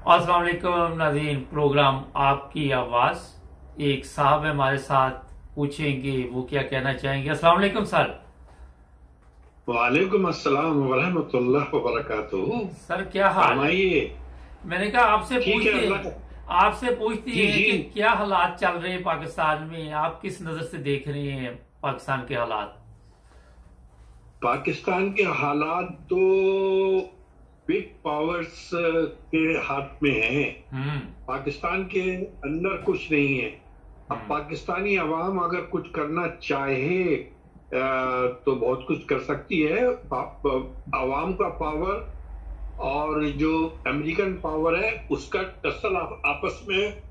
अस्सलाम वालेकुम नाज़रीन, प्रोग्राम आपकी आवाज। एक साहब है हमारे साथ, पूछेंगे वो क्या कहना चाहेंगे। अस्सलाम वालेकुम सर। वालेकुम अस्सलाम वरहमतुल्लाह वबरकातुहू। सर क्या हाल है? फरमाइए। मैंने कहा आपसे ठीक है, पूछते अल्लाह का। आपसे पूछते जी हैं जी। कि क्या हालात चल रहे हैं पाकिस्तान में, आप किस नजर से देख रहे हैं पाकिस्तान के हालात? पाकिस्तान के हालात तो बिग पावर्स के हाथ में हैं। हम्म। पाकिस्तान के अंदर कुछ नहीं है। अब हम्म। पाकिस्तानी अवाम अगर कुछ करना चाहे तो बहुत कुछ कर सकती है। अवाम का पावर और जो अमेरिकन पावर है उसका टसल आपस में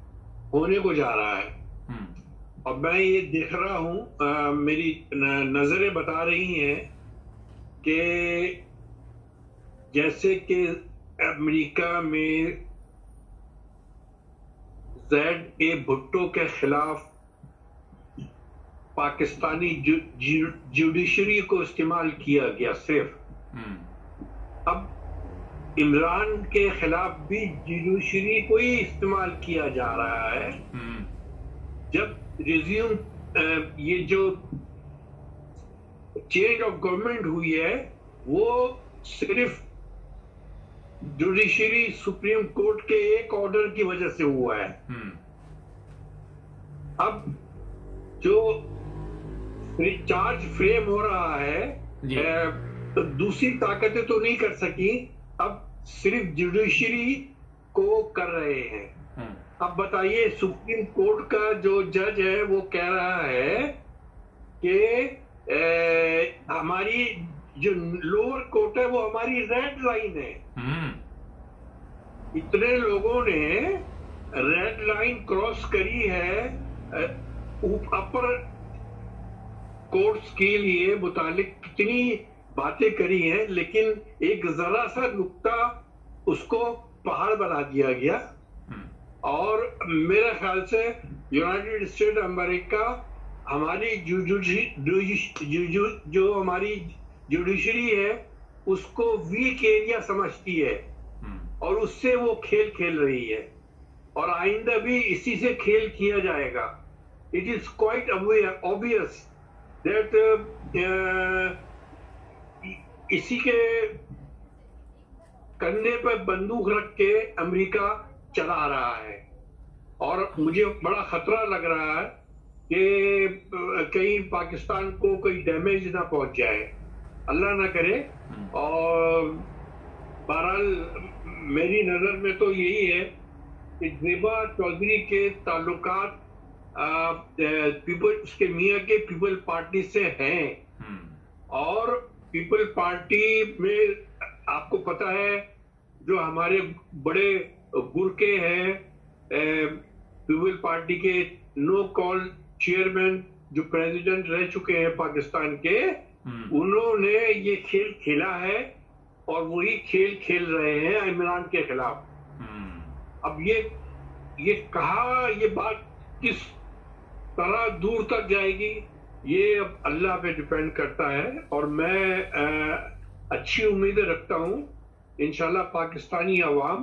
होने को जा रहा है। हम्म। और मैं ये देख रहा हूं, मेरी नजरें बता रही हैं कि जैसे कि अमेरिका में Z. A. भुट्टो के खिलाफ पाकिस्तानी जुडिशरी को इस्तेमाल किया गया सिर्फ। हम्म। अब इमरान के खिलाफ भी जुडिशरी को ही इस्तेमाल किया जा रहा है। हम्म। जब रिज्यूम ये जो चेंज ऑफ गवर्नमेंट हुई है वो सिर्फ जुडिशरी सुप्रीम कोर्ट के एक ऑर्डर की वजह से हुआ है। अब जो चार्ज फ्रेम हो रहा है तो दूसरी ताकतें तो नहीं कर सकी, अब सिर्फ जुडिशरी को कर रहे हैं। अब बताइए, सुप्रीम कोर्ट का जो जज है वो कह रहा है कि हमारी जो लोअर कोर्ट है वो हमारी रेड लाइन है। इतने लोगों ने रेड लाइन क्रॉस करी है अपर कोर्ट्स के लिए मुतालिक कितनी बातें करी हैं, लेकिन एक जरा सा नुक्ता उसको पहाड़ बना दिया गया। और मेरे ख्याल से यूनाइटेड स्टेट अमेरिका हमारी जो हमारी जुडिशरी है उसको वीक एरिया समझती है और उससे वो खेल खेल रही है और आइंदा भी इसी से खेल किया जाएगा। It is quite obvious that इसी के कंधे पर बंदूक रख के अमेरिका चला रहा है और मुझे बड़ा खतरा लग रहा है कि कहीं पाकिस्तान को कोई डैमेज ना पहुंच जाए, अल्लाह ना करे। और बहरहाल मेरी नजर में तो यही है कि ज़ेबा चौधरी के ताल्लुकात पीपल उसके मियाँ के पीपल पार्टी से हैं और पीपल पार्टी में आपको पता है जो हमारे बड़े गुरके हैं पीपल पार्टी के नो कॉल चेयरमैन जो प्रेसिडेंट रह चुके हैं पाकिस्तान के, उन्होंने ये खेल खेला है और वही खेल खेल रहे हैं इमरान के खिलाफ। अब ये कहा ये बात किस तरह दूर तक जाएगी ये अब अल्लाह पे डिपेंड करता है और मैं अच्छी उम्मीदें रखता हूं। इंशाल्लाह पाकिस्तानी अवाम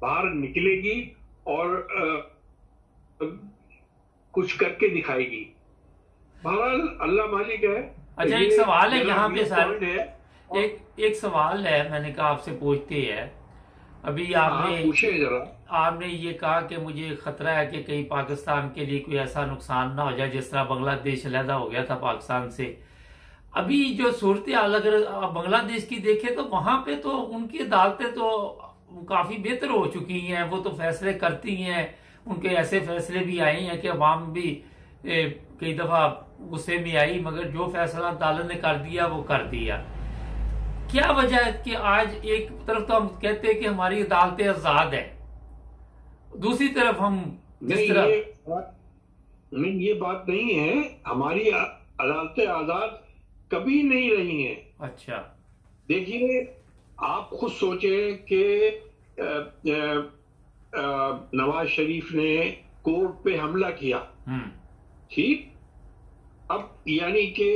बाहर निकलेगी और कुछ करके दिखाएगी। बहरहाल अल्लाह मालिक है। अच्छा, एक सवाल है यहाँ पे सर, एक सवाल है, मैंने कहा आपसे पूछते हैं। अभी आपने ये कहा कि मुझे खतरा है कि कहीं पाकिस्तान के लिए कोई ऐसा नुकसान ना हो जाए जिस तरह बांग्लादेश अलहदा हो गया था पाकिस्तान से। अभी जो सूरत हाल अगर बांग्लादेश की देखें तो वहां पे तो उनकी अदालतें तो काफी बेहतर हो चुकी हैं, वो तो फैसले करती हैं। उनके ऐसे फैसले भी आए हैं कि अवाम भी कई दफा गुस्से में आई, मगर जो फैसला अदालत ने कर दिया वो कर दिया। क्या वजह है कि आज एक तरफ तो हम कहते हैं कि हमारी अदालतें आजाद है, दूसरी तरफ हम जिस तरह ये बात नहीं है, हमारी अदालतें आजाद कभी नहीं रही हैं। अच्छा, देखिए आप खुद सोचे कि नवाज शरीफ ने कोर्ट पे हमला किया, ठीक। अब यानी कि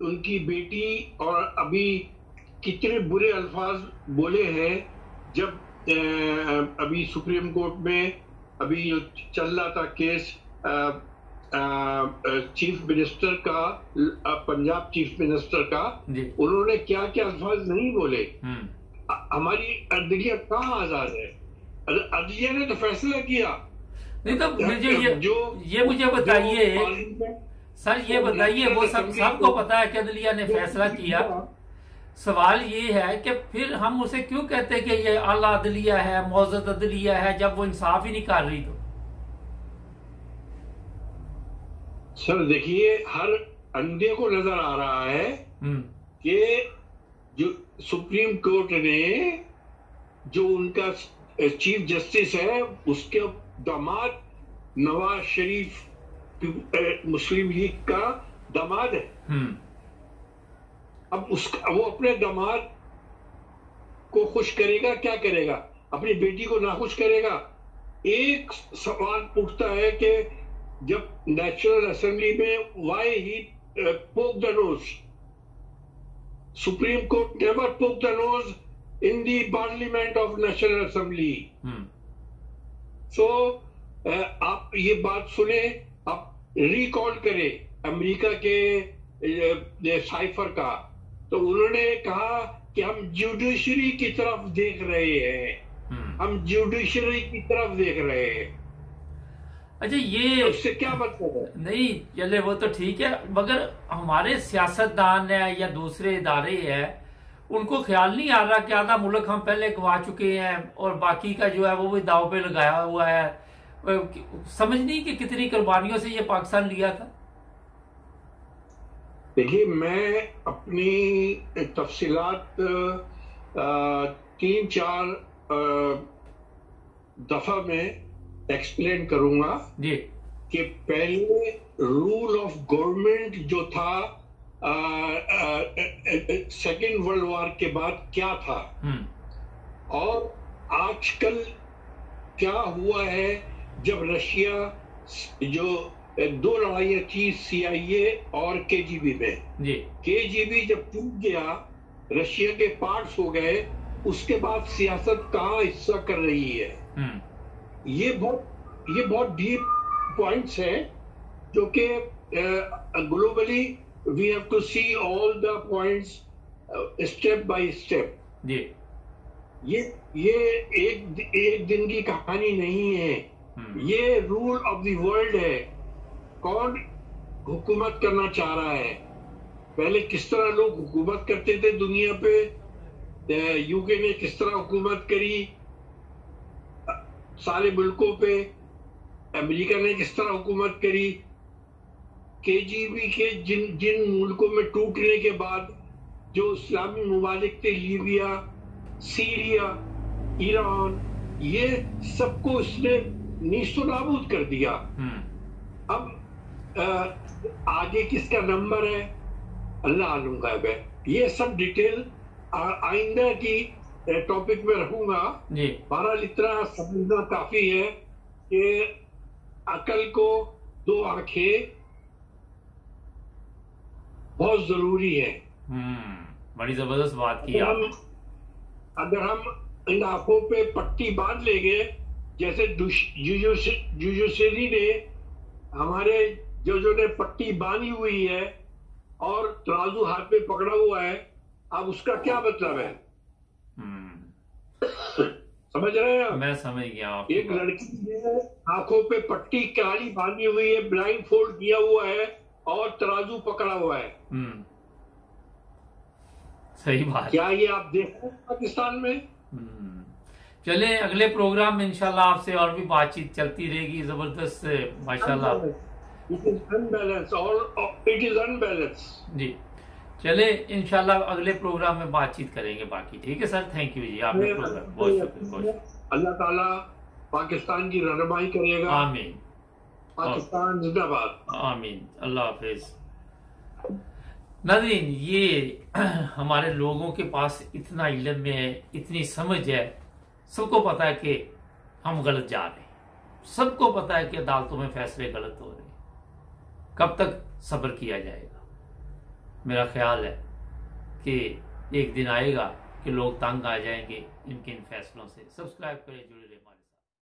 उनकी बेटी और अभी कितने बुरे अल्फाज बोले हैं जब अभी सुप्रीम कोर्ट में अभी जो चल रहा था केस चीफ मिनिस्टर का, पंजाब चीफ मिनिस्टर का, उन्होंने क्या क्या अल्फाज नहीं बोले। हमारी अदलिया कहाँ आजाद है? अदलिया ने तो फैसला किया। नहीं तो मुझे ये मुझे बताइए सर, ये बताइए, वो सबको पता है कि अदलिया ने फैसला किया। सवाल ये है कि फिर हम उसे क्यों कहते हैं कि ये आला अदलिया है, मौजूद अदलिया है, जब वो इंसाफ ही नहीं कर रही? तो सर देखिए, हर अंधे को नजर आ रहा है कि जो सुप्रीम कोर्ट ने, जो उनका चीफ जस्टिस है, उसके दामाद नवाज शरीफ मुस्लिम लीग का दामाद है। अब उसका, वो अपने दामाद को खुश करेगा, क्या करेगा? अपनी बेटी को नाखुश करेगा। एक सवाल उठता है कि जब नेशनल असेंबली में why he poke the nose, supreme court never poke the nose in the parliament of national assembly. So आप ये बात सुने, आप रिकॉल करें अमेरिका के साइफर का, तो उन्होंने कहा कि हम जुडिशरी की तरफ देख रहे हैं, हम जुडिशरी की तरफ देख रहे हैं। अच्छा, ये उससे क्या मतलब है? नहीं चले, वो तो ठीक है, मगर हमारे सियासतदान है या दूसरे इदारे हैं, उनको ख्याल नहीं आ रहा कि आधा मुल्क हम पहले गवा चुके हैं और बाकी का जो है वो भी दाव पे लगाया हुआ है। समझ नहीं कि कितनी कुर्बानियों से ये पाकिस्तान लिया था। देखिए, मैं अपनी तफसीलात 3-4 दफा में एक्सप्लेन करूंगा जी कि पहले रूल ऑफ गवर्नमेंट जो था सेकेंड वर्ल्ड वॉर के बाद क्या था, और आजकल क्या हुआ है जब रशिया, जो 2 लड़ाइयां थी CIA और KGB में जी। KGB जब टूट गया, रशिया के पार्ट्स हो गए, उसके बाद सियासत कहाँ हिस्सा कर रही है। ये बहुत डीप पॉइंट्स है जो कि globally we have to see all the points step by step. ये एक दिन की कहानी नहीं है, ये रूल ऑफ द वर्ल्ड है। कौन हुकूमत करना चाह रहा है? पहले किस तरह लोग हुकूमत करते थे दुनिया पे, यूके ने किस तरह हुकूमत करी सारे मुल्कों पे, अमेरिका ने किस तरह हुकूमत करी, KGB के जिन मुल्कों में टूटने के बाद जो इस्लामी ममालिक थे, लीबिया, सीरिया, ईरान, ये सबको इसने नीस्तनाबूद कर दिया। अब आगे किसका नंबर है, अल्लाह आलम गायब है। ये सब डिटेल आइंदा की टॉपिक में रखूंगा। बहरहाल इतना समझना काफी है कि अकल को 2 आंखें बहुत जरूरी है। बड़ी जबरदस्त बात की आप। अगर हम इन आंखों पे पट्टी बांध लेंगे, जैसे जुडिशरी ने, हमारे जजों ने पट्टी बांधी हुई है और तराजू हाथ में पकड़ा हुआ है, अब उसका क्या मतलब है? समझ रहे हैं? मैं समझ गया। एक लड़की ने आंखों पे पट्टी काली बांधी हुई है, ब्लाइंड फोल्ड किया हुआ है और तराजू पकड़ा हुआ है। सही बात। क्या ये आप देख रहे हैं पाकिस्तान में? चले, अगले प्रोग्राम में इंशाल्लाह आपसे और भी बातचीत चलती रहेगी। जबरदस्त, माशाल्लाह। इट इज अनबैलेंस, और इट इज अनबैलेंस। जी, चले इंशाल्लाह अगले प्रोग्राम में बातचीत करेंगे बाकी। ठीक है सर, थैंक यू जी, आपने प्रोग्राम बहुत शुक्रिया। अल्लाह ताला पाकिस्तान की रहनुमाई करेगा। आमीन। पाकिस्तान जिंदाबाद। आमीन। अल्लाह हाफिज। नाज़रीन, ये हमारे लोगों के पास इतना इल्म है, इतनी समझ है, सबको पता है कि हम गलत जा रहे हैं, सबको पता है कि अदालतों में फैसले गलत हो रहे हैं। कब तक सब्र किया जाएगा? मेरा ख्याल है कि एक दिन आएगा कि लोग तंग आ जाएंगे इनके इन फैसलों से। सब्सक्राइब करें, जुड़े रहे हमारे साथ।